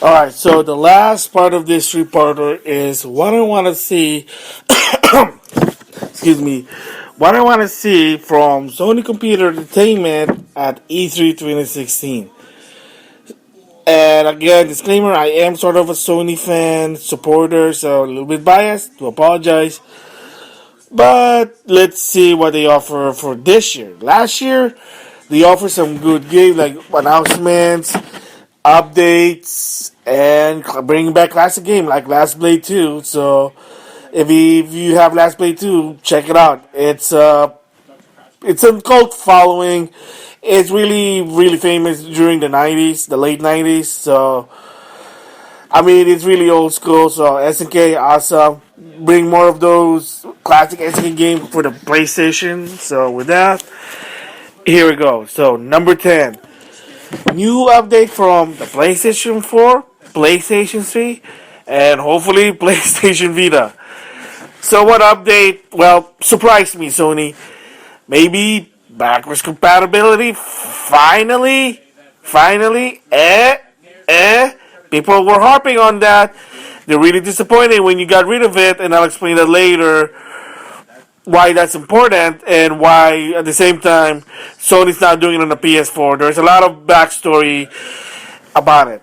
Alright, so the last part of this reporter is what I want to see, excuse me, what I want to see from Sony Computer Entertainment at E3 2016. And again, disclaimer, I am sort of a Sony fan, supporter, so a little bit biased, to apologize. But let's see what they offer for this year. Last year, they offered some good games like announcements, updates, and bringing back classic game like Last Blade 2. So if you have Last Blade 2, check it out. It's a cult following. It's really famous during the 90s, the late 90s. So I mean, it's really old school. So SNK, awesome. Bring more of those classic SNK games for the PlayStation. So with that, here we go. So number 10, new update from the PlayStation 4, PlayStation 3, and hopefully PlayStation Vita. So what update? Well, surprised me, Sony. Maybe backwards compatibility. Finally. People were harping on that. They're really disappointed when you got rid of it, and I'll explain that later why that's important and why at the same time Sony's not doing it on the PS4. There's a lot of backstory about it.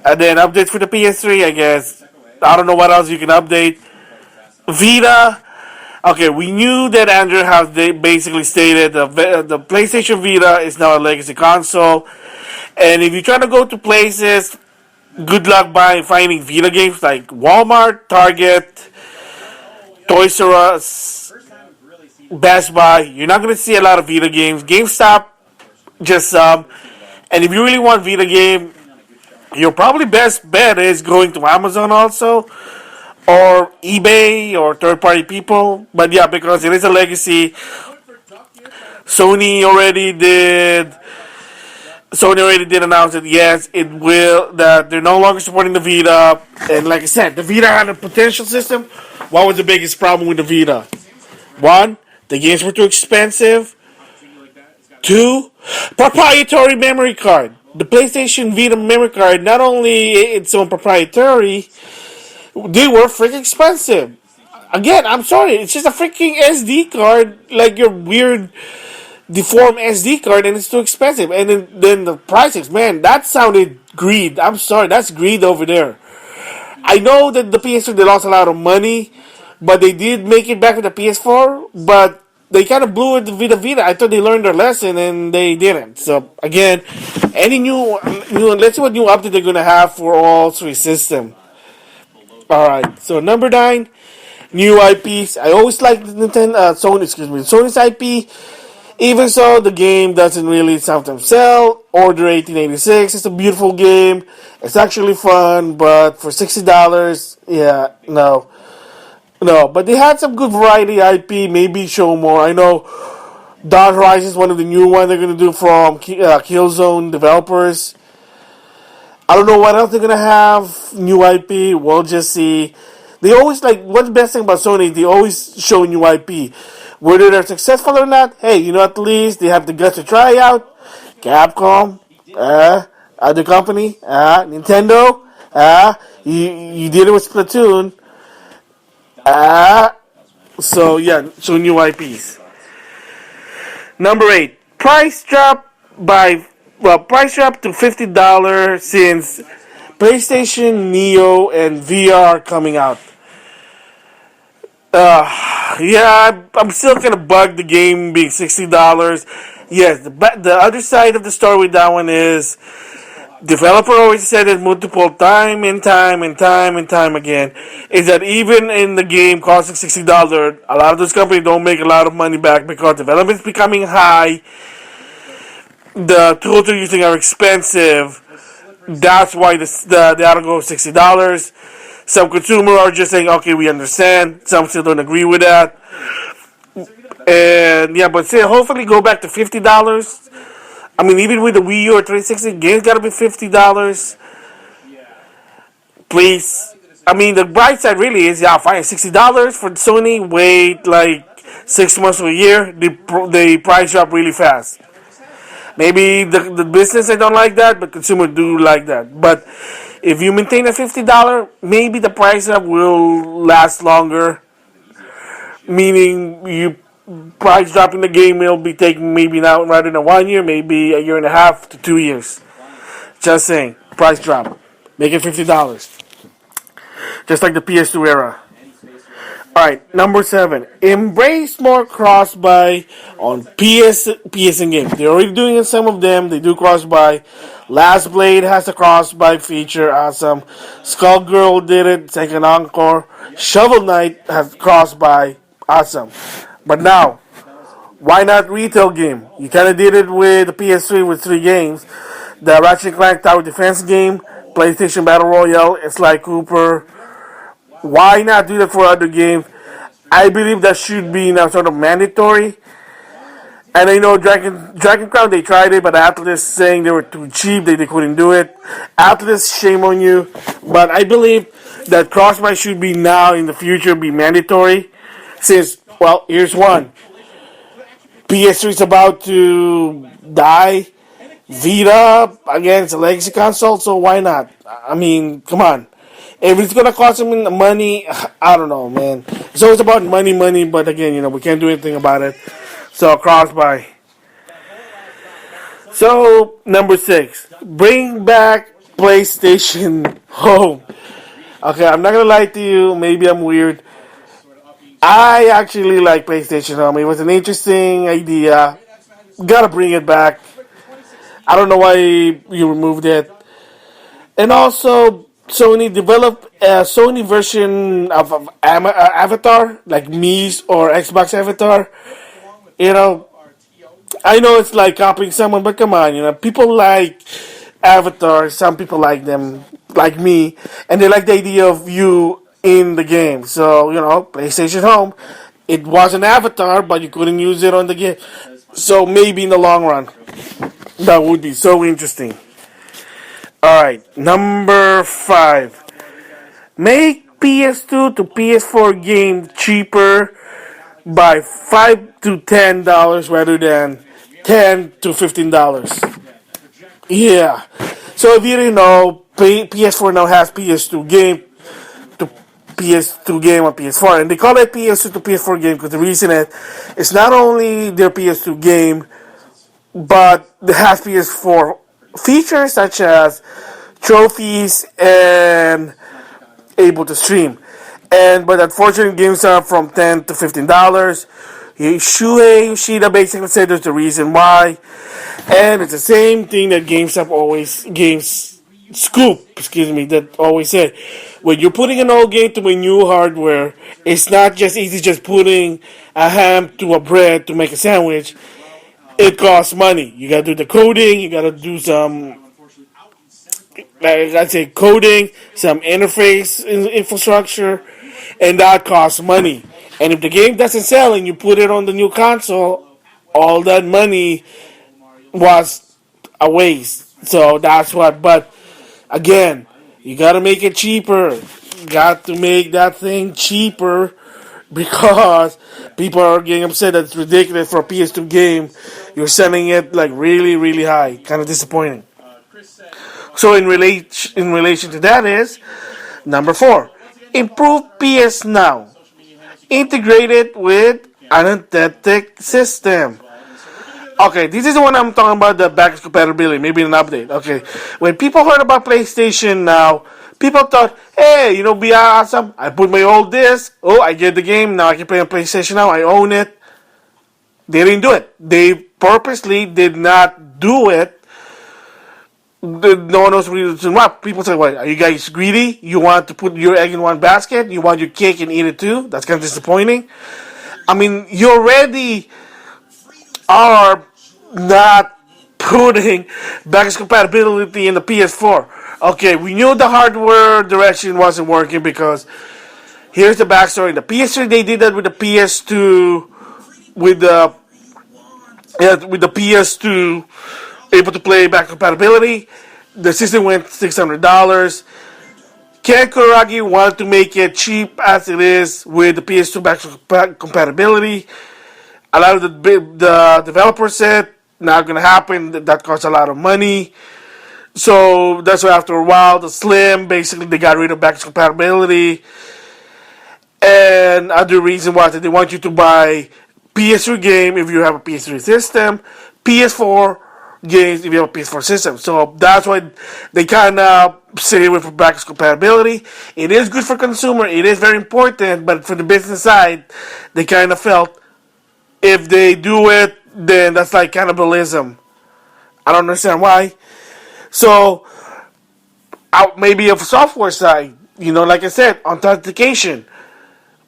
And then updates for the PS3, I guess. I don't know what else you can update. Vita. Okay, we knew that Andrew has basically stated the PlayStation Vita is now a legacy console. And if you're trying to go to places, good luck finding Vita games like Walmart, Target, Toys R Us, Best Buy. You're not going to see a lot of Vita games. GameStop, just some. And if you really want Vita game, your probably best bet is going to Amazon also, or eBay, or third-party people. But yeah, because it is a legacy. Sony already did announce that yes, it will, that they're no longer supporting the Vita. And like I said, the Vita had a potential system. What was the biggest problem with the Vita? One, the games were too expensive. Two, proprietary memory card. The PlayStation Vita memory card, not only its own proprietary, they were freaking expensive. Again, I'm sorry, it's just a freaking SD card, like your weird deformed SD card, and it's too expensive. And then the prices, man, that sounded greed. I'm sorry, that's greed over there. I know that the PS4 they lost a lot of money, but they did make it back with the PS4. But they kind of blew it with the Vita. I thought they learned their lesson, and they didn't. So again, any new let's see what new update they're gonna have for all three systems. All right. So number 9, new IPs. I always like Sony's IP. Even so, the game doesn't really sometimes sell. Order 1886. It's a beautiful game. It's actually fun, but for $60, yeah, no. But they had some good variety IP. Maybe show more. I know Dawn Horizon is one of the new ones they're gonna do from Killzone developers. I don't know what else they're gonna have. New IP. We'll just see. They always what's the best thing about Sony? They always show new IP. Whether they're successful or not, hey, at least they have the guts to try out. Capcom, other company, Nintendo, you did it with Splatoon. So new IPs. Number 8, price drop to $50 since PlayStation Neo and VR coming out. Yeah, I'm still gonna bug the game being $60. Yes, the other side of the story with that one is developer always said it multiple time again, is that even in the game costing $60, a lot of those companies don't make a lot of money back because development is becoming high. The tools they're using are expensive. That's why the auto goes $60. Some consumers are just saying, okay, we understand. Some still don't agree with that. And yeah, but say hopefully go back to $50. I mean, even with the Wii U or 360, games gotta be $50. Please. I mean, the bright side really is, yeah, fine, $60 for Sony. Wait like 6 months to a year, the price drop really fast. Maybe the business they don't like that, but consumers do like that. But If you maintain a $50, maybe the price up will last longer. Meaning you price dropping the game will be taking maybe now rather than 1 year, maybe a year and a half to 2 years. Just saying, price drop, make it $50, just like the PS2 era. All right, number 7. Embrace more cross-buy on PSN games. They're already doing it. Some of them they do cross-buy. Last Blade has a cross-buy feature. Awesome. Skullgirl did it. Second Encore. Shovel Knight has cross-buy. Awesome. But now, why not retail game? You kind of did it with the PS3 with 3 games. The Ratchet and Clank Tower Defense game, PlayStation Battle Royale, it's like Cooper. Why not do that for other games? I believe that should be now sort of mandatory. And I know Dragon Crown, they tried it, but Atlas saying they were too cheap, they couldn't do it. Atlas, shame on you. But I believe that crossbuy should be now in the future, be mandatory. Since, well, here's one. PS3 is about to die. Vita, again, it's a legacy console, so why not? I mean, come on. If it's gonna cost them money, I don't know, man. It's always about money, but again, we can't do anything about it. So, cross-buy. So, number 6. Bring back PlayStation Home. Okay, I'm not gonna lie to you, maybe I'm weird. I actually like PlayStation Home. It was an interesting idea. Gotta bring it back. I don't know why you removed it. And also, Sony developed a Sony version of Avatar, like Mii's or Xbox Avatar. You know, I know it's like copying someone, but come on, people like Avatar. Some people like them, like me, and they like the idea of you in the game. So, PlayStation Home, it was an Avatar, but you couldn't use it on the game. So maybe in the long run, that would be so interesting. Alright, number 5. Make PS2 to PS4 game cheaper by $5 to $10 rather than $10 to $15. Yeah. So if you didn't know, PS4 now has PS2 game to PS2 game on PS4. And they call it PS2 to PS4 game because the reason it's not only their PS2 game, but it has PS4 features such as trophies and able to stream. But unfortunately, games are from $10 to $15. Shuhei Yoshida basically said there's the reason why, and it's the same thing that that always said, when you're putting an old game to a new hardware, it's not just easy just putting a ham to a bread to make a sandwich. It costs money. You gotta do the coding. You gotta do some, I'd say, coding, some interface infrastructure, and that costs money. And if the game doesn't sell and you put it on the new console, all that money was a waste. So that's what. But again, you gotta make it cheaper. You got to make that thing cheaper because people are getting upset that it's ridiculous for a PS2 game. You're selling it like really, really high. Kind of disappointing. So in relation to that is number 4, improve PS Now, integrate it with an authentic system. Okay, this is the one I'm talking about, the backwards compatibility, maybe an update. Okay, when people heard about PlayStation Now, people thought, hey, be awesome. I put my old disc. Oh, I get the game. Now I can play on PlayStation Now. I own it. They didn't do it. They purposely did not do it. No one knows reason why. People say, "What? Are you guys greedy? You want to put your egg in one basket? You want your cake and eat it too?" That's kind of disappointing. I mean, you already are not putting backwards compatibility in the PS4. Okay, we knew the hardware direction wasn't working because here's the backstory. The PS3 they did that with the PS2, with the PS2 able to play back compatibility. The system went $600. Ken Kuragi wanted to make it cheap as it is with the PS2 back compatibility. A lot of the developers said not going to happen. That costs a lot of money. So that's why after a while, the Slim, basically they got rid of backwards compatibility. And other reason was that they want you to buy PS3 game if you have a PS3 system, PS4 games if you have a PS4 system. So that's why they kind of stay away from backwards compatibility. It is good for consumer. It is very important, but for the business side, they kind of felt if they do it, then that's like cannibalism. I don't understand why. So out maybe of software side, like I said, authentication.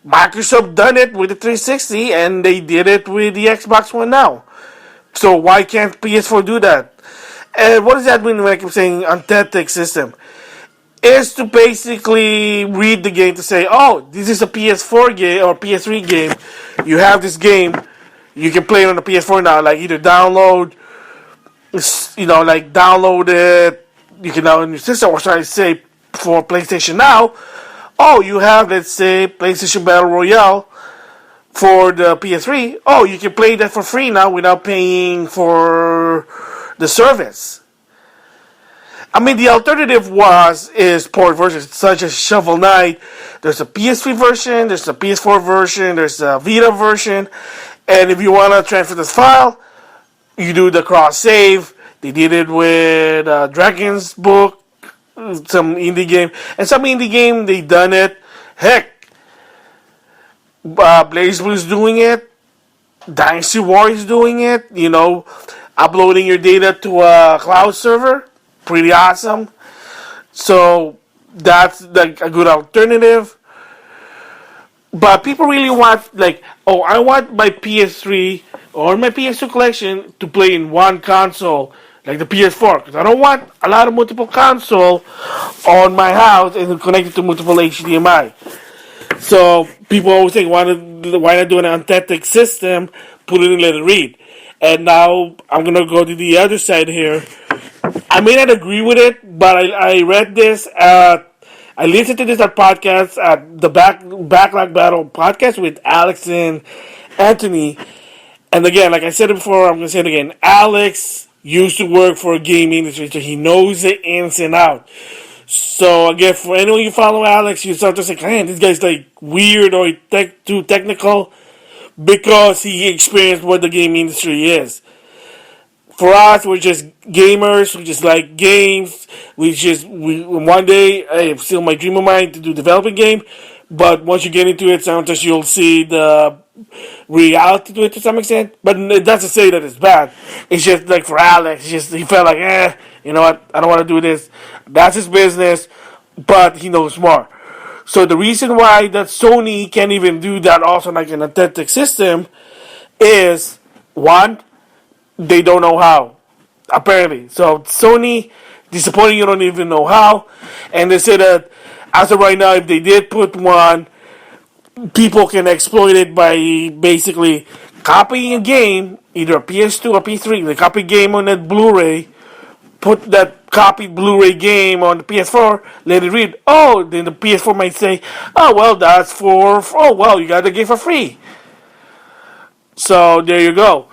Microsoft done it with the 360 and they did it with the Xbox One now. So why can't PS4 do that? And what does that mean when I keep saying authentic system? Is to basically read the game to say, oh, this is a PS4 game or PS3 game. You have this game. You can play it on the PS4 now. Like either download, download it. You can now on your system, or should I say, for PlayStation Now. Oh, you have, let's say, PlayStation Battle Royale for the PS3. Oh, you can play that for free now without paying for the service. I mean, the alternative is port versions such as Shovel Knight. There's a PS3 version, there's a PS4 version, there's a Vita version, and if you want to transfer this file, you do the cross save. They did it with Dragon's Book, some indie game, and some indie game they done it. Heck, BlazBlue's doing it. Dynasty War is doing it. Uploading your data to a cloud server, pretty awesome. So that's like a good alternative. But people really want I want my PS3 or my PS2 collection to play in one console, like the PS4, because I don't want a lot of multiple console on my house and connected to multiple HDMI. So people always think, why not do an authentic system, put it in, let it read. And now I'm gonna go to the other side here. I may not agree with it, but I read this. I listened to this at podcast at the Backlog Battle podcast with Alex and Anthony. And again, like I said it before, I'm gonna say it again. Alex used to work for a game industry, so he knows the ins and out. So again, for anyone you follow Alex, you start to say, man, this guy's like weird or too technical, because he experienced what the game industry is. For us, we're just gamers. We just like games. We one day, it's still my dream of mine to do developing game. But once you get into it, sometimes you'll see the reality to it to some extent. But it doesn't say that it's bad. It's just like for Alex, he felt like, you know what? I don't want to do this. That's his business, but he knows more. So the reason why that Sony can't even do that also like an authentic system is, one, they don't know how, apparently. So Sony, disappointing, you don't even know how. And they say that as of right now, if they did put one, people can exploit it by basically copying a game, either a PS2 or PS3. They copy a game on that Blu-ray, put that copied Blu-ray game on the PS4, let it read. Oh, then the PS4 might say, oh, well, that's you got the game for free. So there you go.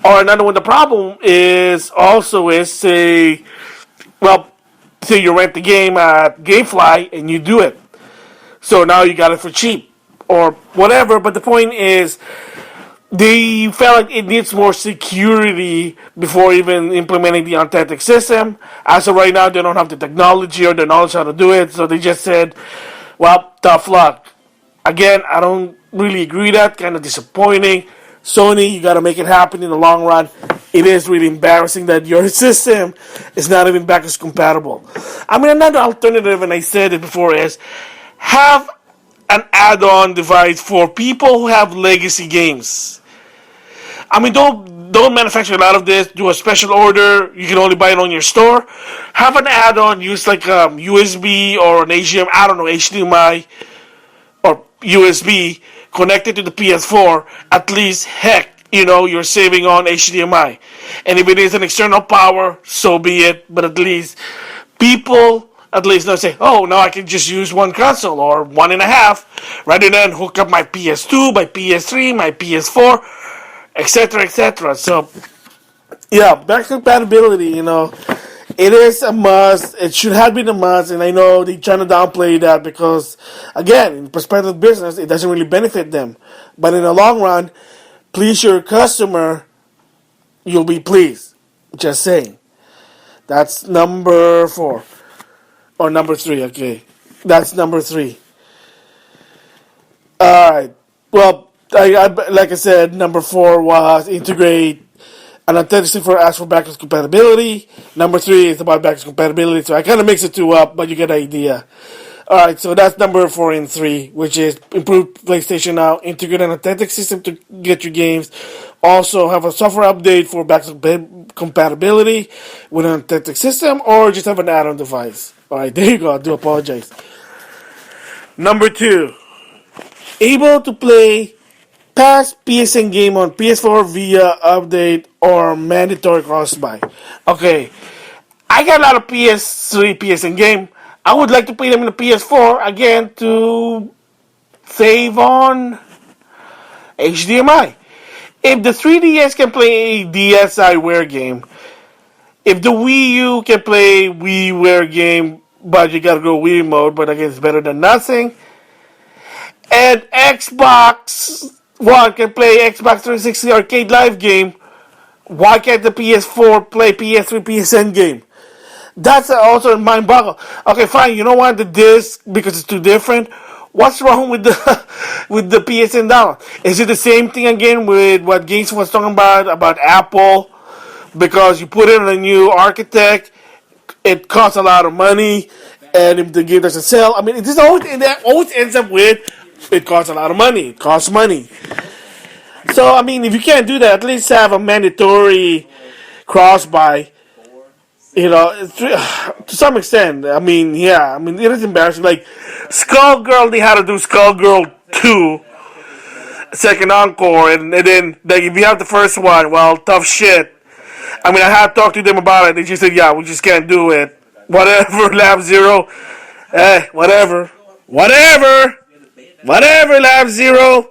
Or another one, the problem is say you rent the game at GameFly and you do it. So now you got it for cheap or whatever. But the point is, they felt like it needs more security before even implementing the authentic system. As of right now, they don't have the technology or the knowledge how to do it. So they just said, well, tough luck. Again, I don't really agree with that. Kind of disappointing. Sony, you got to make it happen in the long run. It is really embarrassing that your system is not even backwards compatible. I mean, another alternative, and I said it before, is have an add-on device for people who have legacy games. I mean, don't manufacture a lot of this. Do a special order. You can only buy it on your store. Have an add-on. Use like USB or an HDMI or USB connected to the PS4. At least, heck, you're saving on HDMI. And if it is an external power, so be it. But at least people not say, oh, now I can just use one console or one and a half, rather than hook up my PS2, my PS3, my PS4, etc., etc. So, yeah, back compatibility, It is a must. It should have been a must, and I know they trying to downplay that because, again, in perspective of business, it doesn't really benefit them. But in the long run, please your customer, you'll be pleased. Just saying. That's number 4 or number 3. Okay, that's number 3. All right. Well, like I said, number 4 was integrate an authenticity for ask for backwards compatibility. Number 3 is about backwards compatibility. So I kind of mix the two up, but you get the idea. All right, so that's number 4 and 3, which is improve PlayStation Now, integrate an authentic system to get your games. Also, have a software update for backwards compatibility with an authentic system, or just have an add-on device. All right, there you go. I do apologize. Number 2, able to play past PSN game on PS4 via update or mandatory cross-buy. Okay, I got a lot of PS3, PSN game. I would like to play them in the PS4 again to save on HDMI. If the 3DS can play a DSiWare game, if the Wii U can play WiiWare game, but you gotta go Wii mode, but again it's better than nothing. And Xbox One can play Xbox 360 Arcade Live game. Why can't the PS4 play PS3 PSN game? That's also mind boggle. Okay, fine. You don't want the disc because it's too different. What's wrong with the with the PSN download? Is it the same thing again with what Gates was talking about Apple? Because you put it on a new architect, it costs a lot of money, and if the game doesn't sell, I mean, it always ends up with it costs a lot of money. It costs money. So I mean, if you can't do that, at least have a mandatory cross buy. You know, to some extent. I mean, yeah. I mean, it is embarrassing. Like Skullgirl, they had to do Skullgirl 2, second encore, and then like if you have the first one, well, tough shit. I mean, I had talked to them about it. They just said, yeah, we just can't do it. Whatever, Lab Zero. Whatever. Whatever, Lab Zero.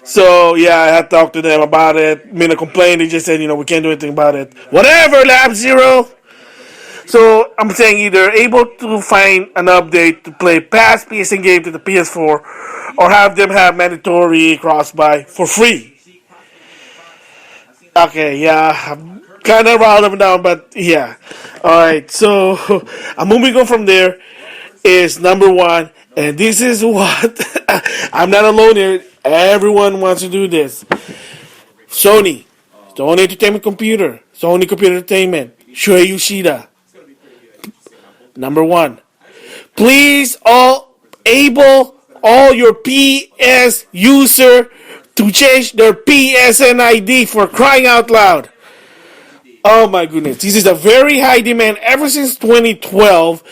So, yeah, I had talked to them about it. Made a complaint. They just said, we can't do anything about it. Whatever, Lab Zero. So, I'm saying either able to find an update to play past PSN game to the PS4 or have them have mandatory cross-buy for free. Okay, yeah, I'm kind of riled up and down, but yeah. Alright, so I'm moving on from there. Is number 1, and this is what I'm not alone here. Everyone wants to do this. Sony Entertainment Computer, Sony Computer Entertainment, Shuei Yoshida. Number 1, please all your PS user to change their PSN ID for crying out loud. Oh my goodness, this is a very high demand ever since 2012.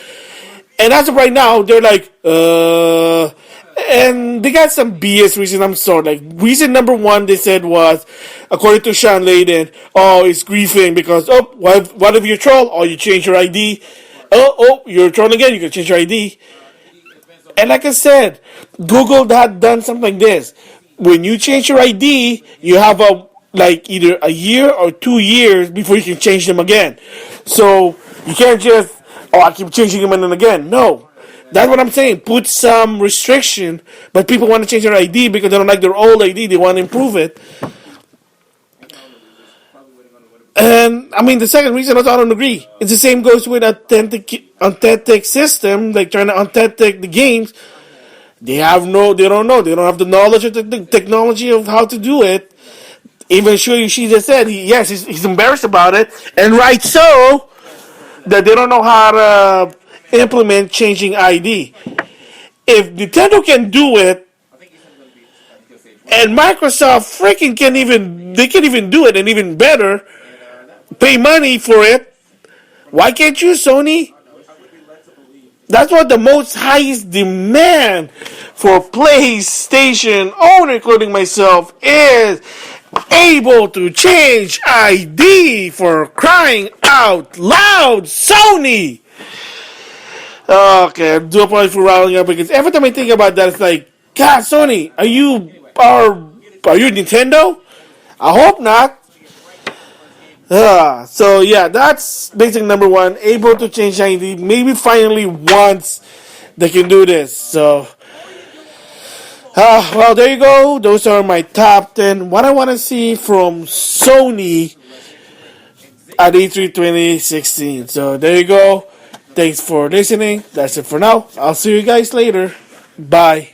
And as of right now, they're like, and they got some BS reason. I'm sorry. Like, reason number 1 they said was, according to Sean Layden, it's griefing because, what if you troll? Oh, you change your ID. Oh, you're trolling again. You can change your ID. And like I said, Google had done something like this. When you change your ID, you have either a year or 2 years before you can change them again. So you can't just, I keep changing them and again. No. That's what I'm saying. Put some restriction, but people want to change their ID because they don't like their old ID. They want to improve it. And, I mean, the second reason I don't agree. It's the same goes with authentic system, like trying to authentic the games. They don't know. They don't have the knowledge of the technology of how to do it. Even Shuei Yoshida said, he's embarrassed about it, and right so, that they don't know how to implement changing ID. If Nintendo can do it, and Microsoft can even do it, and even better, pay money for it, why can't you, Sony? That's what the most highest demand for PlayStation owner, including myself, is able to change ID for crying out loud, Sony. Okay, I do apologize for riling up because every time I think about that, it's like, God, Sony, are you Nintendo? I hope not. So yeah, that's basic number one. Able to change 90. Maybe finally once they can do this. So well, there you go. Those are my top 10. What I want to see from Sony at E3 2016. So there you go. Thanks for listening. That's it for now. I'll see you guys later. Bye.